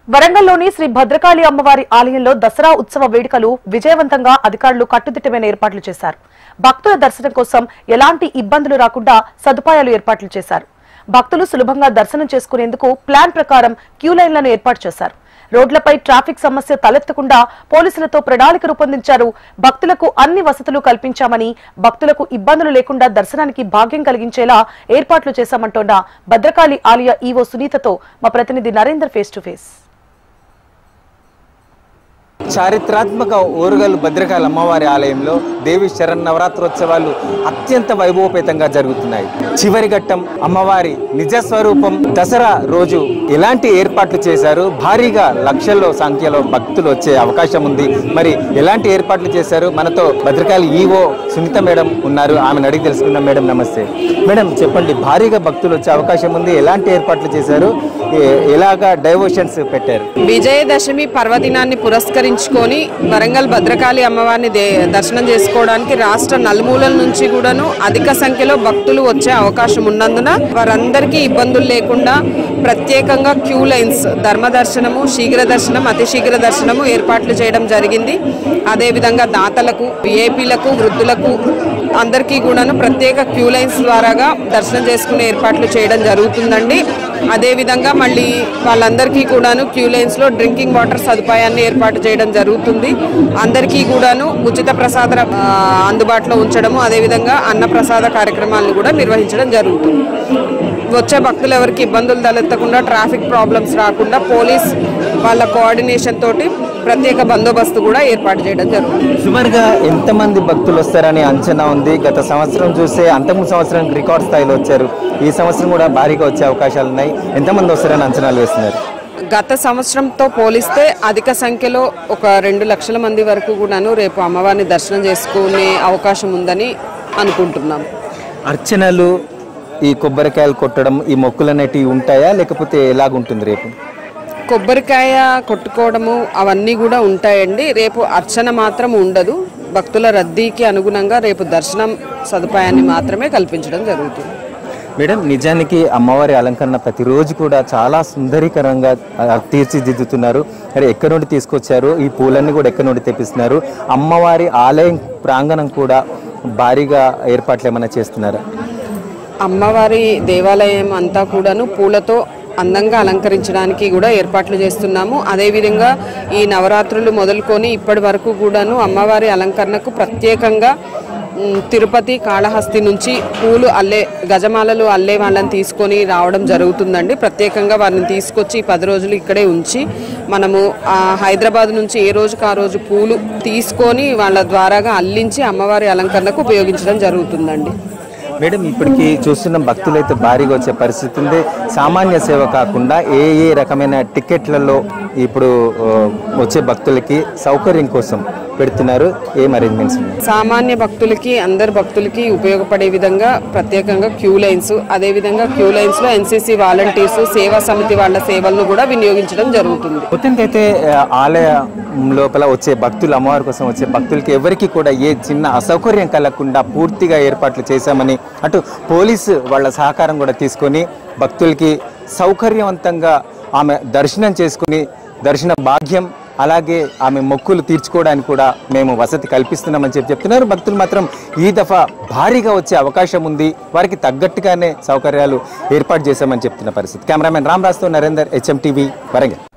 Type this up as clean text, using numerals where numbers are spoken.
వరంగల్లోని శ్రీ భద్రకాళి అమ్మవారి ఆలయంలో దసరా ఉత్సవ వేడుకలు విజయవంతంగా అధికారులు కట్టుదిట్టమైన ఏర్పాట్లు చేశారు. భక్తుల దర్శనం కోసం ఎలాంటి ఇబ్బందులు రాకుండా సదుపాయాలు ఏర్పాట్లు చేశారు. భక్తులు సులభంగా దర్శనం చేసుకునేందుకు ప్లాన్ ప్రకారం క్యూ లైన్లను ఏర్పాటు చేశారు. రోడ్లపై ట్రాఫిక్ సమస్య తలెత్తకుండా పోలీసులతో ప్రణాళిక రూపొందించారు. భక్తులకు అన్ని వసతులు కల్పించామని, భక్తులకు ఇబ్బందులు లేకుండా దర్శనానికి భాగ్యం కలిగించేలా ఏర్పాట్లు చేశామంటోన్న భద్రకాళి ఆలయ ఈవో సునీతతో మా ప్రతినిధి నరేందర్ ఫేస్ టు ఫేస్. చారిత్రాత్మక ఓరుగల్లు భద్రకాళి అమ్మవారి ఆలయంలో దేవి శరన్నవరాత్రోత్సవాలు అత్యంత వైభవపేతంగా జరుగుతున్నాయి. చివరి ఘట్టం అమ్మవారి నిజస్వరూపం దసరా రోజు ఎలాంటి ఏర్పాట్లు చేశారు? భారీగా లక్షల్లో సంఖ్యలో భక్తులు వచ్చే అవకాశం ఉంది. మరి ఎలాంటి ఏర్పాట్లు చేశారు? మనతో భద్రకాళి ఈవో సునీత మేడం ఉన్నారు. ఆమెను అడిగి తెలుసుకుందాం. మేడం నమస్తే. మేడం చెప్పండి, భారీగా భక్తులు వచ్చే అవకాశం ఉంది, ఎలాంటి ఏర్పాట్లు చేశారు? ఎలాగా డైవర్షన్స్ పెట్టారు? విజయదశమి పర్వదినాన్ని పురస్కరించుకొని వరంగల్ భద్రకాళి అమ్మవారిని దర్శనం చేసుకోవడానికి రాష్ట్ర నలుమూలల నుంచి కూడాను అధిక సంఖ్యలో భక్తులు వచ్చే అవకాశం ఉన్నందున వారందరికీ ఇబ్బందులు లేకుండా ప్రత్యేకంగా క్యూ లైన్స్, ధర్మ దర్శనము, శీఘ్ర దర్శనం, అతి శీఘ్ర దర్శనము ఏర్పాట్లు చేయడం జరిగింది. అదేవిధంగా దాతలకు, విఐపీలకు, వృద్ధులకు అందరికీ కూడాను ప్రత్యేక క్యూ లైన్స్ ద్వారాగా దర్శనం చేసుకునే ఏర్పాట్లు చేయడం జరుగుతుందండి. అదేవిధంగా మళ్ళీ వాళ్ళందరికీ కూడాను క్యూ లైన్స్లో డ్రింకింగ్ వాటర్ సదుపాయాన్ని ఏర్పాటు చేయడం జరుగుతుంది. అందరికీ కూడాను ఉచిత ప్రసాద అందుబాటులో ఉంచడము, అదేవిధంగా అన్న ప్రసాద కార్యక్రమాలను కూడా నిర్వహించడం జరుగుతుంది. వచ్చే భక్తులు ఎవరికి ఇబ్బందులు తలెత్తకుండా, ట్రాఫిక్ ప్రాబ్లమ్స్ రాకుండా పోలీస్ వాళ్ళ కోఆర్డినేషన్ తోటి ప్రత్యేక బందోబస్తు కూడా ఏర్పాటు చేయడం జరుగుతుంది. సుమారుగా ఎంతమంది భక్తులు వస్తారని అంచనా ఉంది? గత సంవత్సరం చూస్తే అంతకు సంవత్సరం రికార్డ్ స్థాయిలో వచ్చారు. ఈ సంవత్సరం కూడా భారీగా వచ్చే అవకాశాలు ఉన్నాయి. ఎంతమంది వస్తారని అంచనాలు వేస్తున్నారు? గత సంవత్సరంతో పోలిస్తే అధిక సంఖ్యలో ఒక 2 లక్షల మంది వరకు కూడాను రేపు అమ్మవారిని దర్శనం చేసుకునే అవకాశం ఉందని అనుకుంటున్నాం. అర్చనలు, ఈ కొబ్బరికాయలు కొట్టడం, ఈ మొక్కులు అనేటివి ఉంటాయా, లేకపోతే ఎలాగుంటుంది రేపు? కొబ్బరికాయ కొట్టుకోవడము అవన్నీ కూడా ఉంటాయండి. రేపు అర్చన మాత్రం ఉండదు. భక్తుల రద్దీకి అనుగుణంగా రేపు దర్శనం సదుపాయాన్ని మాత్రమే కల్పించడం జరుగుతుంది. మేడం, నిజానికి అమ్మవారి అలంకరణ ప్రతిరోజు కూడా చాలా సుందరీకరంగా తీర్చిదిద్దుతున్నారు. మరి ఎక్కడి నుండి తీసుకొచ్చారు? ఈ పూలన్నీ కూడా ఎక్కడి నుండి తెప్పిస్తున్నారు? అమ్మవారి ఆలయం ప్రాంగణం కూడా భారీగా ఏర్పాట్లు ఏమైనా చేస్తున్నారా? అమ్మవారి దేవాలయం అంతా కూడాను పూలతో అందంగా అలంకరించడానికి కూడా ఏర్పాట్లు చేస్తున్నాము. అదేవిధంగా ఈ నవరాత్రులు మొదలుకొని ఇప్పటి వరకు కూడాను అమ్మవారి అలంకరణకు ప్రత్యేకంగా తిరుపతి, కాళహస్తి నుంచి పూలు అల్లే, గజమాలలు అల్లే వాళ్ళని తీసుకొని రావడం జరుగుతుందండి. ప్రత్యేకంగా వారిని తీసుకొచ్చి 10 రోజులు ఇక్కడే ఉంచి మనము హైదరాబాద్ నుంచి ఏ రోజుకు ఆ రోజు పూలు తీసుకొని వాళ్ళ ద్వారాగా అల్లించి అమ్మవారి అలంకరణకు ఉపయోగించడం జరుగుతుందండి. మేడం, ఇప్పటికీ చూస్తున్న భక్తులైతే భారీగా వచ్చే పరిస్థితి ఉంది. సామాన్య సేవ కాకుండా ఏ రకమైన టికెట్లలో ఇప్పుడు వచ్చే భక్తులకి సౌకర్యం కోసం పెడుతున్నారు? ఏం అరేంజ్మెంట్స్? సామాన్య భక్తులకి, అందరు భక్తులకి ఉపయోగపడే విధంగా ప్రత్యేకంగా క్యూ లైన్స్, అదేవిధంగా క్యూ లైన్స్లో ఎన్సీసీ వాలంటీర్స్, సేవా సమితి వాళ్ళ సేవలను కూడా వినియోగించడం జరుగుతుంది. మొత్తానికైతే ఆలయ లోపల వచ్చే భక్తులు, అమ్మవారి కోసం వచ్చే భక్తులకి ఎవరికి కూడా ఏ చిన్న అసౌకర్యం కలగకుండా పూర్తిగా ఏర్పాట్లు చేశామని, అటు పోలీసు వాళ్ళ సహకారం కూడా తీసుకొని భక్తులకి సౌకర్యవంతంగా ఆమె దర్శనం చేసుకుని దర్శన భాగ్యం, అలాగే ఆమె మొక్కులు తీర్చుకోవడానికి కూడా మేము వసతి కల్పిస్తున్నామని చెప్తున్నారు. భక్తులు మాత్రం ఈ దఫా భారీగా వచ్చే అవకాశం ఉంది. వారికి తగ్గట్టుగానే సౌకర్యాలు ఏర్పాటు చేశామని చెప్తున్న పరిస్థితి. కెమెరామెన్ రామరాజుతో నరేందర్, HM TV, వరంగల్.